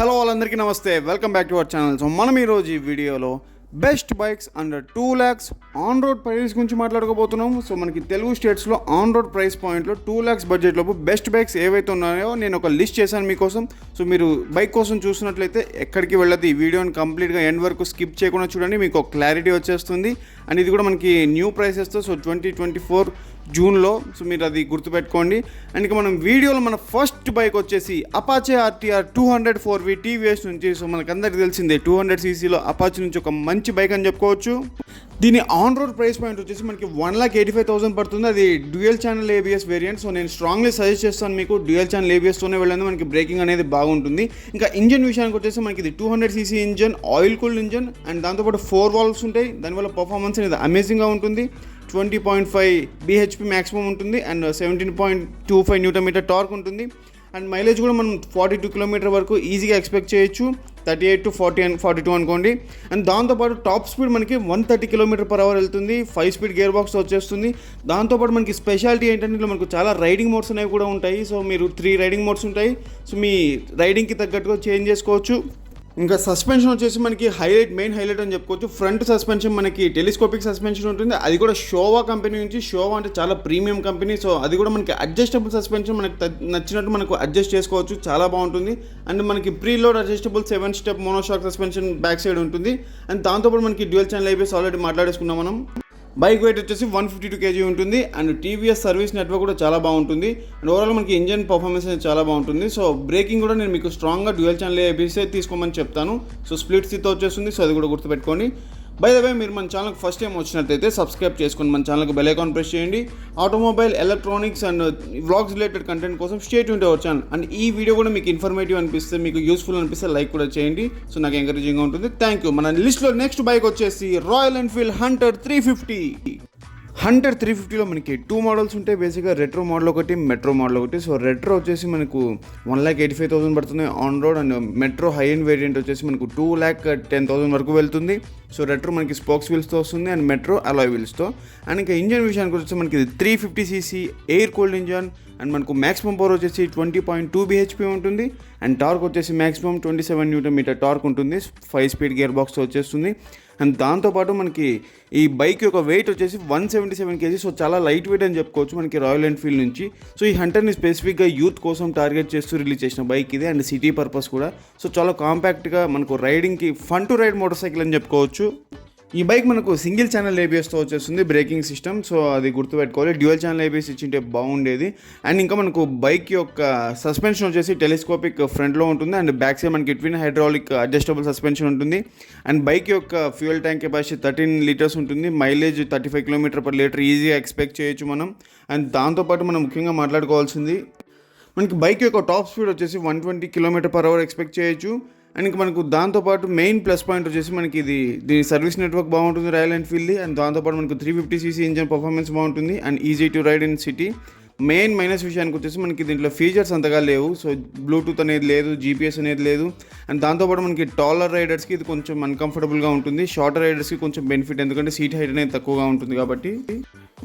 Hello వాళ్ళందరికీ నమస్తే, welcome back to our channel. So మనం ఈరోజు ఈ వీడియోలో best bikes under 2 lakhs on road price గురించి మాట్లాడుకోబోతున్నాము. సో మనకి తెలుగు స్టేట్స్లో ఆన్ రోడ్ ప్రైస్ పాయింట్లో 2 lakhs బడ్జెట్లోపు బెస్ట్ బైక్స్ ఏవైతే ఉన్నాయో నేను ఒక లిస్ట్ చేశాను మీకోసం. సో మీరు బైక్ కోసం చూసినట్లయితే ఎక్కడికి వెళ్ళదు, ఈ వీడియోని కంప్లీట్గా ఎండ్ వరకు స్కిప్ చేయకుండా చూడండి, మీకు ఒక క్లారిటీ వచ్చేస్తుంది. అండ్ ఇది కూడా మనకి న్యూ ప్రైసెస్తో, సో 2024 జూన్లో. సో మీరు అది గుర్తుపెట్టుకోండి. అండ్ ఇక మనం వీడియోలో మన ఫస్ట్ బైక్ వచ్చేసి అపాచే ఆర్టీఆర్ 200 4V టీవీఎస్ నుంచి. సో మనకందరికి తెలిసిందే 200cc అపాచే నుంచి ఒక మంచి బైక్ అని చెప్పుకోవచ్చు. దీని ఆన్ రోడ్ ప్రైస్ పాయింట్ వచ్చేసి మనకి 1,85,000 పడుతుంది. అది dual channel ABS variant. So నేను స్ట్రాంగ్లీ సజెస్ట్ చేస్తాను మీకు డ్యూయల్ ఛానల్ ఏబిఎస్తోనే వెళ్ళండి, మనకి బ్రేకింగ్ అనేది బాగుంటుంది. ఇంకా ఇంజన్ విషయానికి వచ్చేసి మనకి ఇది 200cc engine, oil cooled engine. And దాంతోపాటు 4 valves ఉంటాయి. దానివల్ల పర్ఫార్మెన్స్ అనేది అమేజింగ్గా ఉంటుంది. 20.5 bhp మ్యాక్సిమం ఉంటుంది అండ్ 17.25 Nm టార్క్ ఉంటుంది. అండ్ మైలేజ్ కూడా మనం 42 km వరకు ఈజీగా ఎక్స్పెక్ట్ చేయొచ్చు, 38 to 40 and 42 అనుకోండి. అండ్ దాంతోపాటు టాప్ స్పీడ్ మనకి 130 km/h వెళ్తుంది. 5 speed గేర్ బాక్స్ వచ్చేస్తుంది. దాంతోపాటు మనకి స్పెషాలిటీ ఏంటంటే ఇందులో మనకు చాలా రైడింగ్ మోడ్స్ అనేవి కూడా ఉంటాయి. సో మీరు 3 రైడింగ్ మోడ్స్ ఉంటాయి. సో మీ రైడింగ్కి తగ్గట్టుగా చేంజ్ చేసుకోవచ్చు. ఇంకా సస్పెన్షన్ వచ్చేసి మనకి మెయిన్ హైలైట్ అని చెప్పుకోవచ్చు. ఫ్రంట్ సస్పెన్షన్ మనకి టెలిస్కోపిక్ సస్పెన్షన్ ఉంటుంది. అది కూడా షోవా కంపెనీ నుంచి. షోవా అంటే చాలా ప్రీమియం కంపెనీ. సో అది కూడా మనకి అడ్జస్టబుల్ సస్పెన్షన్, మనకి నచ్చినట్టు మనకు అడ్జస్ట్ చేసుకోవచ్చు, చాలా బాగుంటుంది. అండ్ మనకి preload adjustable 7-step monoshock suspension back side ఉంటుంది. అండ్ దాంతోపాటు మనకి డ్యూయల్ ఛానల్ ఏబిఎస్ ఆల్రెడీ మాట్లాడేసుకున్నాం మనం. బైక్ వెయిట్ వచ్చేసి 152 kg ఉంటుంది. అండ్ టీవీఎస్ సర్వీస్ నెట్వర్క్ కూడా చాలా బాగుంటుంది. అండ్ ఓవరాల్ మనకి ఇంజన్ పర్ఫార్మెన్స్ అనేది చాలా బాగుంటుంది. సో బ్రేకింగ్ కూడా నేను మీకు స్ట్రాంగ్గా డ్యూయల్ ఛానల్ ఏబిఎస్ తీసుకోమని చెప్తాను. సో స్ప్లిట్ సీతో వచ్చేస్తుంది. సో అది కూడా గుర్తుపెట్టుకోండి. బై ద వే, మీరు మన ఛానల్కి ఫస్ట్ టైం వచ్చినట్లయితే సబ్స్క్రైబ్ చేసుకొని మన ఛానల్కి బెల్ ఐకాన్ ప్రెస్ చేయండి. Automobile, electronics and vlogs related content కోసం stay tuned to our channel. And ఈ వీడియో కూడా మీకు ఇన్ఫర్మేటివ్ అనిపిస్తే, మీకు యూస్ఫుల్ అనిపిస్తే లైక్ కూడా చేయండి. సో నాకు ఎంకరేజింగ్గా ఉంటుంది. Thank you. మన లిస్ట్లో నెక్స్ట్ బైక్ వచ్చేసి రాయల్ ఎన్ఫీల్డ్ హంటర్ 350. హంటర్ 350లో మనకి 2 మోడల్స్ ఉంటాయి బేసిక్గా, రెట్రో మోడల్ ఒకటి, మెట్రో మోడల్ ఒకటి. సో రెట్రో వచ్చేసి మనకు 1,85,000 పడుతుంది on road. And metro high end variant వచ్చేసి మనకు 2,10,000 వరకు వెళ్తుంది. సో రెట్రో మనకి స్పోక్స్ వీల్స్తో వస్తుంది అండ్ మెట్రో అలాయ్ వీల్స్తో. అండ్ ఇంకా ఇంజన్ విషయానికి వచ్చేసి మనకి 350cc air cooled engine. And మనకు మ్యాక్సిమం పవర్ వచ్చేసి 20.2 bhp ఉంటుంది. అండ్ టార్క్ వచ్చేసి మ్యాక్సిమం 27 Nm టార్క్ ఉంటుంది. 5 speed గేర్ బాక్స్తో వచ్చేస్తుంది. అండ్ దాంతోపాటు మనకి ఈ బైక్ యొక్క వెయిట్ వచ్చేసి 177 kg. సో చాలా లైట్ వెయిట్ అని చెప్పుకోవచ్చు మనకి రాయల్ ఎన్ఫీల్డ్ నుంచి. సో ఈ హంటర్ని స్పెసిఫిక్గా యూత్ కోసం టార్గెట్ చేస్తూ రిలీజ్ చేసిన బైక్ ఇది. అండ్ సిటీ పర్పస్ కూడా. సో చాలా కాంపాక్ట్గా మనకు రైడింగ్కి fun to ride motor cycle అని చెప్పుకోవచ్చు. ఈ బైక్ మనకు సింగిల్ ఛానల్ ఏబిఎస్తో వచ్చేస్తుంది బ్రేకింగ్ సిస్టమ్. సో అది గుర్తుపెట్టుకోవాలి. డ్యూయల్ ఛానల్ ఏబిఎస్ ఇచ్చింటే బాగుండేది. అండ్ ఇంకా మనకు బైక్ యొక్క సస్పెన్షన్ వచ్చేసి టెలిస్కోపిక్ ఫ్రంట్లో ఉంటుంది. అండ్ బ్యాక్ సైడ్ మనకి ట్విన్ హైడ్రాలిక్ అడ్జస్టబుల్ సస్పెన్షన్ ఉంటుంది. అండ్ బైక్ యొక్క ఫ్యూయల్ ట్యాంక్ కెపాసిటీ 13 liters ఉంటుంది. మైలేజ్ 35 km/l ఈజీగా ఎక్స్పెక్ట్ చేయొచ్చు మనం. అండ్ దాంతోపాటు మనం ముఖ్యంగా మాట్లాడుకోవాల్సింది మనకి బైక్ యొక్క టాప్ స్పీడ్ వచ్చేసి 120 km/h ఎక్స్పెక్ట్ చేయొచ్చు. అండ్ ఇంకా మనకు దాంతోపాటు మెయిన్ ప్లస్ పాయింట్ వచ్చేసి మనకి దీని సర్వీస్ నెట్వర్క్ బాగుంటుంది రాయల్ ఎన్ఫీల్డ్ది. అండ్ దాంతోపాటు మనకు 350cc ఇంజన్ పర్ఫార్మెన్స్ బాగుంటుంది and easy to ride in city. Main minus విషయానికి వచ్చేసి మనకి దీంట్లో ఫీచర్స్ అంతగా లేవు. సో బ్లూటూత్ అనేది లేదు, జీపీఎస్ అనేది లేదు. అండ్ దాంతోపాటు మనకి టాలర్ రైడర్స్కి ఇది కొంచెం అన్కంఫర్టబుల్గా ఉంటుంది, షార్టర్ రైడర్స్కి కొంచెం బెనిఫిట్, ఎందుకంటే సీట్ హైట్ అనేది తక్కువగా ఉంటుంది కాబట్టి.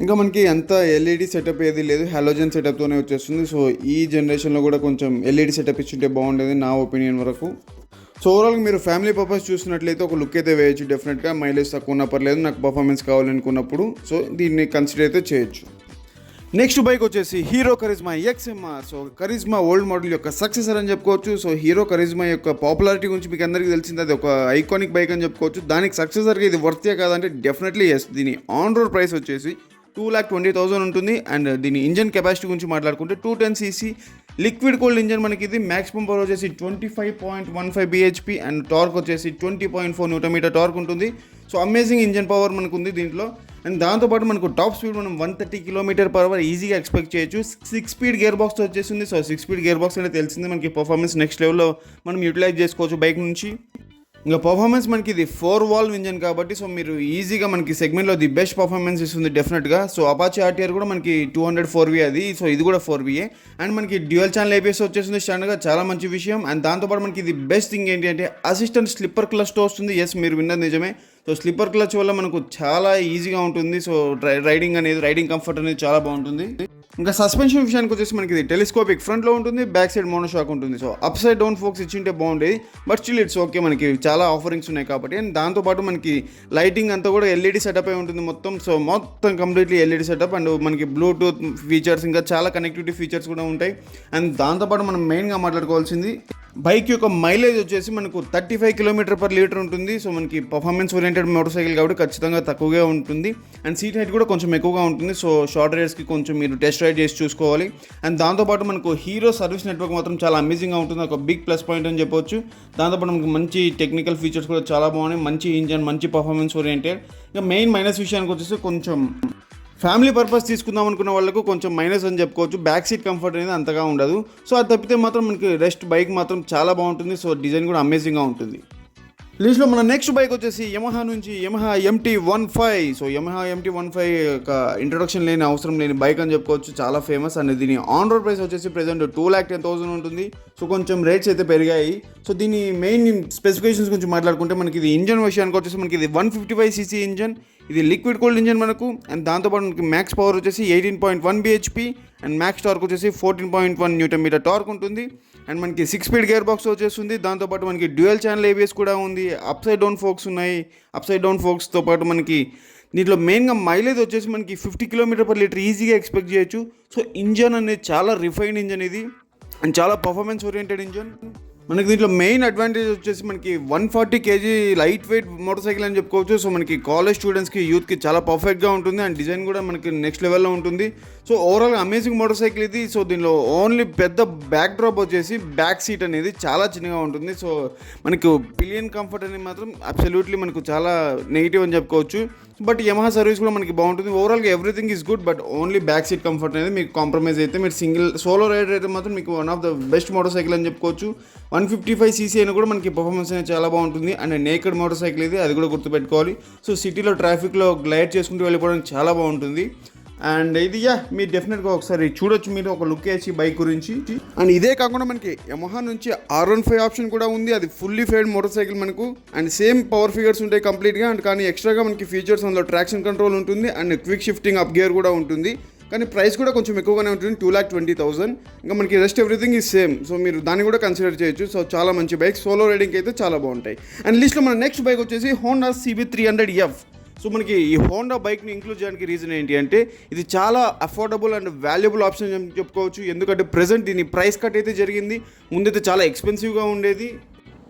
ఇంకా మనకి అంత ఎల్ఈడి సెటప్ ఏది లేదు, హాలోజన్ సెటప్తోనే వచ్చేస్తుంది. సో ఈ జనరేషన్లో కూడా కొంచెం ఎల్ఈడి సెటప్ ఇచ్చింటే బాగుండేది నా ఒపీనియన్ వరకు. సో ఓవరాల్గా మీరు ఫ్యామిలీ పర్పస్ చూసినట్లయితే ఒక లుక్ అయితే వేయచ్చు డెఫినెట్గా. మైలేజ్ తక్కువ ఉన్నా పర్లేదు, నాకు పర్ఫార్మెన్స్ కావాలనుకున్నప్పుడు. సో దీన్ని కన్సిడర్ అయితే చేయొచ్చు. నెక్స్ట్ బైక్ వచ్చేసి Hero Karizma XMR. So Karizma old model యొక్క సక్సెసర్ అని చెప్పుకోవచ్చు. సో హీరో కరిజ్మా యొక్క పాపులారిటీ గురించి మీకు అందరికీ తెలిసింది, అది ఒక ఐకానిక్ బైక్ అని చెప్పుకోవచ్చు. దానికి సక్సెసర్గా ఇది వర్తే కాదంటే డెఫినెట్లీ ఎస్. దీని ఆన్ రోడ్ ప్రైస్ వచ్చేసి 2,20,000 ఉంటుంది. అండ్ దీని ఇంజన్ కెపాసిటీ గురించి మాట్లాడుకుంటే 210cc లిక్విడ్ కోల్డ్ ఇంజన్ మనకి ఇది. మ్యాక్సిమం పవర్ వచ్చేసి 25.15 bhp అండ్ టార్క్ వచ్చేసి 20.4 Nm టార్క్ ఉంటుంది. సో అమేజింగ్ ఇంజన్ పవర్ మనకు ఉంది దీంట్లో. అండ్ దాంతోపాటు మనకు టాప్ స్పీడ్ మనం 130 km/h ఈజీగా ఎక్స్పెక్ట్ చేయొచ్చు. 6 speed గేర్ బాక్స్తో వచ్చేస్తుంది. సో 6 speed గేర్ బాక్స్ అనేది తెలిసింది మనకి, పర్ఫార్మెన్స్ నెక్స్ట్ లెవెల్లో మనం యూటిలైజ్ చేసుకోవచ్చు బైక్ నుంచి. ఇంకా పర్ఫార్మెన్స్ మనకి ఇది 4 valve ఇంజన్ కాబట్టి సో మీరు ఈజీగా మనకి సెగ్మెంట్లో ది బెస్ట్ పర్ఫార్మెన్స్ ఇస్తుంది డెఫినెట్గా. సో అపాచే ఆర్టీఆర్ కూడా మనకి 200 4V అది. సో ఇది కూడా 4V. అండ్ మనకి డ్యూయల్ ఛానల్ ఏబిఎస్ వచ్చేస్తుంది స్టాండర్డ్గా, చాలా మంచి విషయం. అండ్ దాంతోపాటు మనకి ఇది బెస్ట్ థింగ్ ఏంటి అంటే అసిస్టెంట్ స్లిప్పర్ క్లచ్తో వస్తుంది. ఎస్, మీరు విన్నది నిజమే. సో స్లిప్పర్ క్లచ్ వల్ల మనకు చాలా ఈజీగా ఉంటుంది. సో రైడింగ్ కంఫర్ట్ అనేది చాలా బాగుంటుంది. ఇంకా సస్పెన్షన్ విషయానికి వచ్చేసి మనకి ఇది టెలిస్కోపిక్ ఫ్రంట్లో ఉంటుంది, బ్యాక్ సైడ్ మోనోషాక్ ఉంటుంది. So upside down forks ఇచ్చింటే బాగుండేది, బట్ స్టిల్ ఇట్స్ ఓకే. మనకి చాలా ఆఫరింగ్స్ ఉన్నాయి కాబట్టి. అండ్ దాంతోపాటు మనకి లైటింగ్ అంతా కూడా ఎల్ఈడి సెటప్ అయి ఉంటుంది మొత్తం. సో మొత్తం కంప్లీట్లీ ఎల్ఈడి సెటప్ అండ్ మనకి బ్లూటూత్ ఫీచర్స్, ఇంకా చాలా కనెక్టివిటీ ఫీచర్స్ కూడా ఉంటాయి. అండ్ దాంతోపాటు మనం మెయిన్గా మాట్లాడుకోవాల్సింది బైక్ యొక్క మైలేజ్ వచ్చేసి మనకు 35 km/L ఉంటుంది. సో మనకి పర్ఫార్మెన్స్ ఓరియంటెడ్ మోటార్ సైకిల్ కాబట్టి ఖచ్చితంగా తక్కువగా ఉంటుంది. అండ్ సీట్ హైట్ కూడా కొంచెం ఎక్కువగా ఉంటుంది. సో షార్ట్ రైడ్స్కి కొంచెం మీరు టెస్ట్ రైడ్ చేసి చూసుకోవాలి. అండ్ దాంతోపాటు మనకు హీరో సర్వీస్ నెట్వర్క్ మాత్రం చాలా అమేజింగ్గా ఉంటుంది, ఒక బిగ్ ప్లస్ పాయింట్ అని చెప్పొచ్చు. దాంతోపాటు మనకు మంచి టెక్నికల్ ఫీచర్స్ కూడా చాలా బాగున్నాయి, మంచి ఇంజన్, మంచి పర్ఫార్మెన్స్ ఓరియంటెడ్. ఇంకా మెయిన్ మైనస్ విషయానికి వచ్చేసి కొంచెం ఫ్యామిలీ పర్పస్ తీసుకుందాం అనుకున్న వాళ్ళకు కొంచెం మైనస్ అని చెప్పుకోవచ్చు. బ్యాక్ సీట్ కంఫర్ట్ అనేది అంతగా ఉండదు. సో అది తప్పితే మాత్రం మనకి రెస్ట్ బైక్ మాత్రం చాలా బాగుంటుంది. సో డిజైన్ కూడా అమేజింగ్గా ఉంటుంది. లిస్ట్లో మన నెక్స్ట్ బైక్ వచ్చేసి యమహా నుంచి Yamaha MT-15. So Yamaha MT-15 ఒక ఇంట్రొడక్షన్ లేని అవసరం లేని బైక్ అని చెప్పుకోవచ్చు, చాలా ఫేమస్. అండ్ దీని ఆన్ రోడ్ ప్రైస్ వచ్చేసి ప్రెజెంట్ 2,10,000 ఉంటుంది. సో కొంచెం రేట్స్ అయితే పెరిగాయి. సో దీని మెయిన్ స్పెసిఫికేషన్స్ గురించి మాట్లాడుకుంటే మనకి ఇది ఇంజన్ విషయానికి వచ్చేసి మనకి ఇది 155cc ఇంజన్, ఇది లిక్విడ్ కూల్డ్ ఇంజన్ మనకు. అండ్ దాంతోపాటు మనకి మ్యాక్స్ పవర్ వచ్చేసి 18.1 bhp అండ్ మ్యాక్స్ టార్క్ వచ్చేసి 14.1 Nm టార్క్ ఉంటుంది. అండ్ మనకి 6-speed గేర్ బాక్స్ వచ్చేస్తుంది. దాంతోపాటు మనకి డ్యూయల్ ఛానల్ ABS కూడా ఉంది, అప్ సైడ్ డౌన్ ఫోక్స్ ఉన్నాయి. అప్ సైడ్ డౌన్ ఫోక్స్తో పాటు మనకి దీంట్లో మెయిన్గా మైలేజ్ వచ్చేసి మనకి 50 km/L ఈజీగా ఎక్స్పెక్ట్ చేయొచ్చు. సో ఇంజన్ అనేది చాలా రిఫైన్డ్ ఇంజన్ ఇది, అండ్ చాలా పర్ఫార్మెన్స్ ఓరియంటెడ్ ఇంజన్. మనకి దీంట్లో మెయిన్ అడ్వాంటేజ్ వచ్చేసి మనకి 140 kg light weight motor cycle అని చెప్పుకోవచ్చు. సో మనకి కాలేజ్ స్టూడెంట్స్కి, యూత్కి చాలా పర్ఫెక్ట్గా ఉంటుంది. అండ్ డిజైన్ కూడా మనకి నెక్స్ట్ లెవెల్లో ఉంటుంది. సో ఓవరాల్గా అమేజింగ్ మోటార్ సైకిల్ ఇది. సో దీనిలో ఓన్లీ పెద్ద బ్యాక్ డ్రాప్ వచ్చేసి బ్యాక్ సీట్ అనేది చాలా చిన్నగా ఉంటుంది. సో మనకు పిలియన్ కంఫర్ట్ అనేది మాత్రం అబ్సల్యూట్లీ మనకు చాలా నెగిటివ్ అని చెప్పుకోవచ్చు. బట్ యమహా సర్వీస్ కూడా మనకి బాగుంటుంది. ఓవరాల్గా everything is good, but only back seat comfort అనేది మీకు కాంప్రమైజ్ అయితే మీరు సోలో రైడర్ అయితే మాత్రం మీకు one of the best motor cycle అని చెప్పుకోవచ్చు. 155cc అయినా కూడా మనకి పర్ఫార్మెన్స్ అనేది చాలా బాగుంటుంది. అండ్ నేకెడ్ మోటార్ సైకిల్ ఇది, అది కూడా గుర్తుపెట్టుకోవాలి. సో సిటీలో ట్రాఫిక్లో గ్లైడ్ చేసుకుంటూ వెళ్ళిపోవడానికి చాలా బాగుంటుంది. అండ్ ఇది మీరు డెఫినెట్గా ఒకసారి చూడొచ్చు, మీరు ఒక లుక్ వేసి బైక్ గురించి. అండ్ ఇదే కాకుండా మనకి యమహా నుంచి R15 ఆప్షన్ కూడా ఉంది, అది ఫుల్లీ ఫేడ్ మోటార్ సైకిల్ మనకు. అండ్ సేమ్ పవర్ ఫిగర్స్ ఉంటాయి కంప్లీట్గా. అండ్ కానీ ఎక్స్ట్రాగా మనకి ఫీచర్స్ అందులో ట్రాక్షన్ కంట్రోల్ ఉంటుంది and quick shifting up gear కూడా ఉంటుంది. కానీ ప్రైస్ కూడా కొంచెం ఎక్కువగానే ఉంటుంది, 2,20,000. ఇంకా మనకి rest everything is same. So మీరు దాన్ని కూడా కన్సిడర్ చేయొచ్చు. సో చాలా మంచి బైక్, సోలో రైడింగ్ అయితే చాలా బాగుంటాయి. అండ్ లిస్ట్లో మన నెక్స్ట్ బైక్ వచ్చేసి హోండా CB300F. సో మనకి ఈ హోండా బైక్ని ఇంక్లూడ్ చేయడానికి రీజన్ ఏంటి అంటే ఇది చాలా అఫోర్డబుల్ అండ్ వాల్యుబుల్ ఆప్షన్ అని చెప్పుకోవచ్చు. ఎందుకంటే ప్రెజెంట్ దీని ప్రైస్ కట్ అయితే జరిగింది, ముందైతే చాలా ఎక్స్పెన్సివ్గా ఉండేది.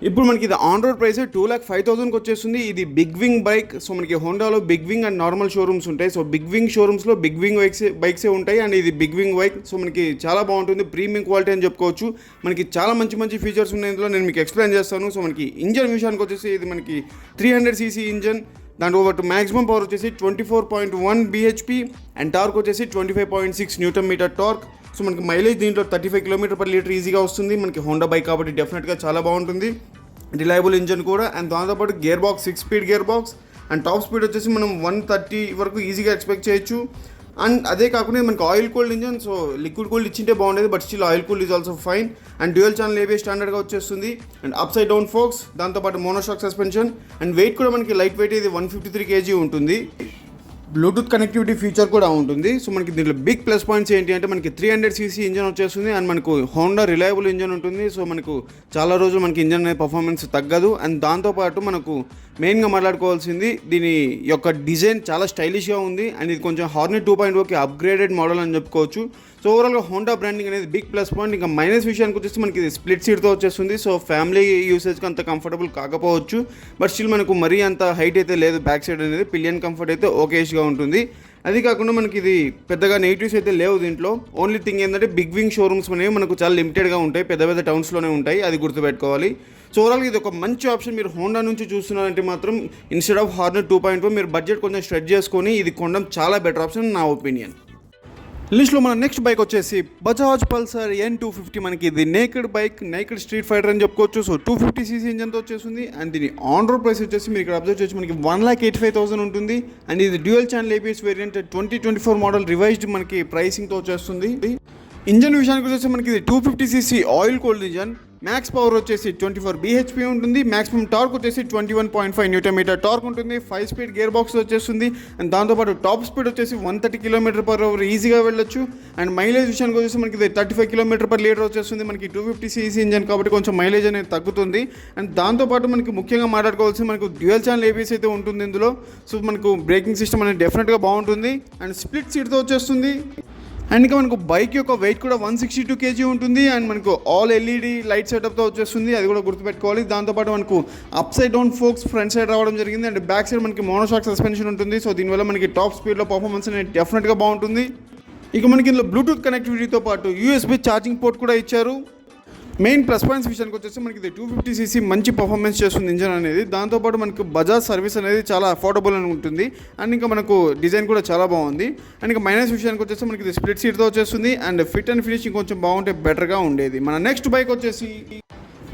ఇప్పుడు మనకి ఇది ఆన్ రోడ్ ప్రైస్ 2,05,000కి వచ్చేస్తుంది. ఇది బిగ్ వింగ్ బైక్. సో మనకి హోండాలో big wing and normal showrooms ఉంటాయి. సో బిగ్ వింగ్ షోరూమ్స్లో బిగ్ వింగ్ బైక్సే ఉంటాయి. అండ్ ఇది బిగ్ వింగ్ బైక్. సో మనకి చాలా బాగుంటుంది, ప్రీమియం క్వాలిటీ అని చెప్పుకోవచ్చు. మనకి చాలా మంచి ఫీచర్స్ ఉన్నాయి ఇందులో, నేను మీకు ఎక్స్ప్లెయిన్ చేస్తాను. సో మనకి ఇంజన్ విషయానికి వచ్చేసి ఇది మనకి 300cc ఇంజన్. దాంట్లో ఒకటి మ్యాక్సిమం పవర్ వచ్చేసి 24.1 bhp అండ్ టార్క్ వచ్చేసి 25.6 Nm టార్క్. సో మనకి మైలేజ్ దీంట్లో 35 km/L ఈజీగా వస్తుంది. మనకి హోండా బైక్ కాబట్టి డెఫినెట్గా చాలా బాగుంటుంది, రిలయబుల్ ఇంజన్ కూడా. అండ్ దాంతోపాటు gear box 6-speed gear box and top speed వచ్చేసి మనం 130 వరకు ఈజీగా ఎక్స్పెక్ట్ చేయొచ్చు. అండ్ అదే కాకుండా మనకి oil cooled engine. So liquid cooled ఇచ్చింటే బాగుండేది, but still oil cooled is also fine. And dual channel ABS స్టాండర్డ్గా వచ్చేస్తుంది. And upside down forks, దాంతోపాటు మోనోషాక్ సస్పెన్షన్. అండ్ వెయిట్ కూడా మనకి లైట్ వెయిట్, ఇది 153 kg ఉంటుంది. బ్లూటూత్ కనెక్టివిటీ ఫీచర్ కూడా ఉంటుంది. సో మనకి దీంట్లో బిగ్ ప్లస్ పాయింట్స్ ఏంటి అంటే మనకి 300cc ఇంజన్ వచ్చేస్తుంది. అండ్ మనకు హోండా రిలయబుల్ ఇంజన్ ఉంటుంది. సో మనకు చాలా రోజులు మనకి ఇంజన్ అనేది పర్ఫార్మెన్స్ తగ్గదు. అండ్ దాంతోపాటు మనకు మెయిన్గా మాట్లాడుకోవాల్సింది దీని యొక్క డిజైన్ చాలా స్టైలిష్గా ఉంది. అండ్ ఇది కొంచెం హార్నెట్ 2.0కి అప్గ్రేడెడ్ మోడల్ అని చెప్పుకోవచ్చు. సో ఓవరాల్గా హోండా బ్రాండింగ్ అనేది బిగ్ ప్లస్ పాయింట్. ఇంకా మైనస్ విషయానికి వచ్చేసి మనకి ఇది స్ప్లిట్ సీట్తో వచ్చేస్తుంది. సో ఫ్యామిలీ యూసేజ్కి అంత కంఫర్టబుల్ కాకపోవచ్చు, బట్ స్టిల్ మనకు మరీ అంత హైట్ అయితే లేదు. బ్యాక్ సైడ్ అనేది పిలియన్ కంఫర్ట్ అయితే ఓకేష్గా ఉంటుంది. అది కాకుండా మనకి ఇది పెద్దగా నెగిటివ్స్ అయితే లేవు దీంట్లో. ఓన్లీ థింగ్ ఏంటంటే బిగ్ వింగ్ షోరూమ్స్ అనేవి మనకు చాలా లిమిటెడ్గా ఉంటాయి, పెద్ద టౌన్స్లోనే ఉంటాయి, అది గుర్తుపెట్టుకోవాలి. సో ఓవరాల్గా ఇది ఒక మంచి ఆప్షన్. మీరు హోండా నుంచి చూస్తున్నారంటే మాత్రం ఇన్స్టెడ్ ఆఫ్ హార్నెట్ 2.0 మీరు బడ్జెట్ కొంచెం స్ట్రెచ్ చేసుకొని ఇది కొనడం చాలా బెటర్ ఆప్షన్ నా ఒపీనియన్. లిస్ట్లో మన నెక్స్ట్ బైక్ వచ్చేసి బజాజ్ పల్సర్ N250. మనకి ఇది naked bike, naked street fighter అని చెప్పుకోవచ్చు. సో 250cc ఇంజన్తో వచ్చేస్తుంది. అండ్ దీని ఆన్ రోడ్ ప్రైస్ వచ్చేసి మీరు ఇక్కడ అబ్జర్వ్ చేయొచ్చు, మనకి 1,85,000 ఉంటుంది. అండ్ ఇది dual channel ABS variant 2024 model revised మనకి ప్రైసింగ్తో వచ్చేస్తుంది. ఇంజన్ విషయానికి వచ్చేసి మనకి ఇది 250cc oil cooled engine. Max power వచ్చేసి 24 bhp ఉంటుంది. మ్యాక్సిమం టార్క్ వచ్చేసి 21.5 Nm టార్క్ ఉంటుంది. 5 స్పీడ్ గేర్ బాక్స్ వచ్చేస్తుంది. అండ్ దాంతోపాటు టాప్ స్పీడ్ వచ్చేసి 130 km/h ఈజీగా వెళ్ళొచ్చు. అండ్ మైలేజ్ విషయానికి వచ్చేసి మనకి 35 km/L వచ్చేస్తుంది. మనకి 250cc ఇంజన్ కాబట్టి కొంచెం మైలేజ్ అనేది తగ్గుతుంది. అండ్ దాంతోపాటు మనకి ముఖ్యంగా మాట్లాడుకోవాల్సి మనకు డ్యూయల్ ఛానల్ ABS అయితే ఉంటుంది ఇందులో. సో మనకు బ్రేకింగ్ సిస్టమ్ అనేది డెఫినెట్గా బాగుంటుంది. అండ్ స్ప్లిట్ సీట్తో వచ్చేస్తుంది. అండ్ ఇంకా మనకు బైక్ యొక్క వెయిట్ కూడా 162 kg ఉంటుంది. అండ్ మనకు ఆల్ LED లైట్ సెటప్తో వచ్చేస్తుంది, అది కూడా గుర్తుపెట్టుకోవాలి. దాంతోపాటు మనకు upside down forks front side రావడం జరిగింది. అండ్ బ్యాక్ సైడ్ మనకి మోనోషాక్ సస్పెన్షన్ ఉంటుంది. సో దీనివల్ల మనకి టాప్ స్పీడ్లో పర్ఫార్మెన్స్ అనేది డెఫినెట్గా బాగుంటుంది. ఇక మనకి ఇందులో బ్లూటూత్ కనెక్టివిటీతో పాటు USB ఛార్జింగ్ పోర్ట్ కూడా ఇచ్చారు. మెయిన్ ప్లస్ పాయింట్స్ విషయానికి వచ్చేసి మనకి ఇది 250cc మంచి పర్ఫార్మెన్స్ చేస్తుంది ఇంజన్ అనేది. దాంతోపాటు మనకు బజాజ్ సర్వీస్ అనేది చాలా అఫోర్డబుల్ అని ఉంటుంది. అండ్ ఇంకా మనకు డిజైన్ కూడా చాలా బాగుంది. అండ్ ఇంకా మైనస్ విషయానికి వచ్చేసి మనకి ఇది స్ప్లిట్ సీట్తో వచ్చేస్తుంది. అండ్ ఫిట్ అండ్ ఫినిషింగ్ కొంచెం బాగుంటే బెటర్గా ఉండేది. మన నెక్స్ట్ బైక్ వచ్చేసి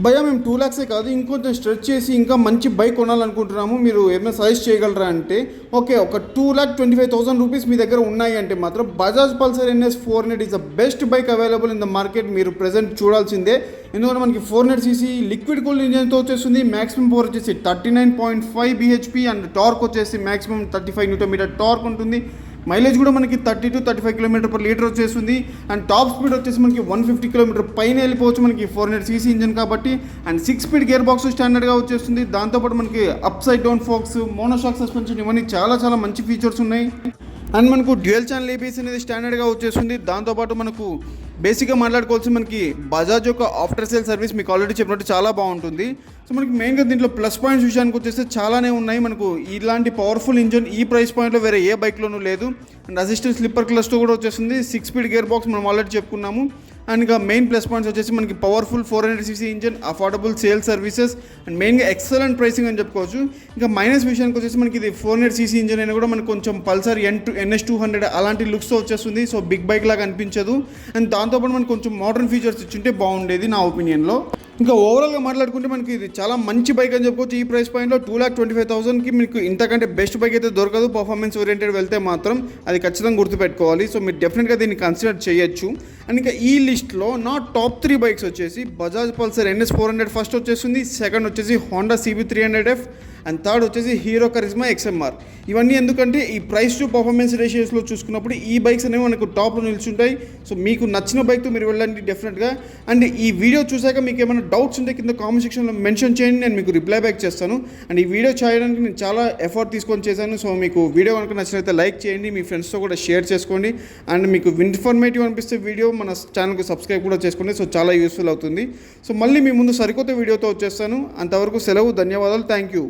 భయ్యా మేము 2 lakhs కాదు ఇంకొంచెం స్ట్రెచ్ చేసి ఇంకా మంచి బైక్ కొనాలనుకుంటున్నాము, మీరు ఏమైనా సజెస్ట్ చేయగలరా అంటే, ఓకే ఒక 2,25,000 రూపీస్ మీ దగ్గర ఉన్నాయి అంటే మాత్రం Bajaj Pulsar NS 400 is the best bike available in the market. మీరు ప్రెజెంట్ చూడాల్సిందే. ఎందుకంటే మనకి 400cc లిక్విడ్ కూల్డ్ ఇంజన్తో వచ్చేస్తుంది. మ్యాక్సిమం పవర్ వచ్చేసి 39.5 bhp అండ్ టార్క్ వచ్చేసి మ్యాక్సిమం 35 Nm టార్క్ ఉంటుంది. మైలేజ్ కూడా మనకి 30 to 35 km/L వచ్చేస్తుంది. అండ్ టాప్ స్పీడ్ వచ్చేసి మనకి 150 km పైన వెళ్ళిపోవచ్చు మనకి 400cc ఇంజన్ కాబట్టి. అండ్ 6 స్పీడ్ గేర్ బాక్స్ స్టాండర్డ్గా వచ్చేస్తుంది. దాంతోపాటు మనకి upside down forks, monoshock suspension ఇవన్నీ చాలా చాలా మంచి ఫీచర్స్ ఉన్నాయి. అండ్ మనకు డ్యూయల్ ఛానల్ ABS అనేది స్టాండర్డ్గా వచ్చేస్తుంది. దాంతోపాటు మనకు బేసిక్గా మాట్లాడుకోవాల్సి మనకి బజాజ్ యొక్క ఆఫ్టర్ సేల్ సర్వీస్ మీకు ఆల్రెడీ చెప్పినట్టు చాలా బాగుంటుంది. సో మనకి మెయిన్గా దీంట్లో ప్లస్ పాయింట్స్ విషయానికి వచ్చేస్తే చాలానే ఉన్నాయి. మనకు ఇలాంటి పవర్ఫుల్ ఇంజన్ ఈ ప్రైస్ పాయింట్లో వేరే ఏ బైక్లోనూ లేదు. అండ్ అసిస్టెంట్ స్లిప్పర్ క్లస్టర్ కూడా వచ్చేస్తుంది. 6 స్పీడ్ గేర్ బాక్స్ మనం ఆల్రెడీ చెప్పుకున్నాము. అండ్ ఇంకా మెయిన్ ప్లస్ పాయింట్స్ వచ్చేసి మనకి powerful 400cc engine, affordable sale services and మెయిన్గా ఎక్సలెంట్ ప్రైసింగ్ అని చెప్పుకోవచ్చు. ఇంకా మైనస్ విషయానికి వచ్చేసి మనకి ఇది 400cc ఇంజన్ అయినా కూడా మనకు కొంచెం పల్సర్ NS 200 అలాంటి లుక్స్తో వచ్చేస్తుంది. సో బిగ్ బైక్ లాగా అనిపించదు. అండ్ దాంతోపాటు మనకు కొంచెం మోడర్న్ ఫీచర్స్ ఇచ్చుంటే బాగుండేది నా ఒపీనియన్లో. ఇంకా ఓవరాల్గా మాట్లాడుకుంటే మనకి ఇది చాలా మంచి బైక్ అని చెప్పుకోవచ్చు. ఈ ప్రైస్ పాయింట్లో 2,25,000కి మీకు ఇంతకంటే బెస్ట్ బైక్ అయితే దొరకదు. పర్ఫార్మెన్స్ ఓరియంటెడ్ వెళ్తే మాత్రం అది ఖచ్చితంగా గుర్తుపెట్టుకోవాలి. సో మీరు డెఫినెట్గా దీన్ని కన్సిడర్ చేయొచ్చు. అండ్ ఇంకా ఈ లిస్ట్లో నా టాప్ 3 బైక్స్ వచ్చేసి బజాజ్ పల్సర్ NS 400 ఫస్ట్ వచ్చేస్తుంది. సెకండ్ వచ్చేసి Honda CB 300F and third వచ్చేసి హీరో కరిజ్మా XMR. ఇవన్నీ ఎందుకంటే ఈ ప్రైస్ టు పర్ఫార్మెన్స్ రేషియోస్లో చూసుకున్నప్పుడు ఈ బైక్స్ అనేవి మనకు టాప్లో నిల్చుంటాయి. సో మీకు నచ్చిన బైక్తో మీరు వెళ్ళండి డెఫినెట్గా. అండ్ ఈ వీడియో చూసాక మీకు ఏమైనా డౌట్స్ ఉంటే కింద కామెంట్ సెక్షన్లో మెన్షన్ చేయండి, నేను మీకు రిప్లై బ్యాక్ చేస్తాను. అండ్ ఈ వీడియో చేయడానికి నేను చాలా ఎఫర్ట్ తీసుకొని చేశాను. సో మీకు వీడియో కనుక నచ్చినట్లయితే లైక్ చేయండి, మీ ఫ్రెండ్స్తో కూడా షేర్ చేసుకోండి. అండ్ మీకు ఇన్ఫర్మేటివ్ అనిపిస్తే వీడియో మన ఛానల్కి సబ్స్క్రైబ్ కూడా చేసుకోండి. సో చాలా యూస్ఫుల్ అవుతుంది. సో మళ్ళీ మీ ముందు సరికొత్త వీడియోతో వచ్చేస్తాను. అంతవరకు సెలవు, ధన్యవాదాలు, థ్యాంక్ యూ.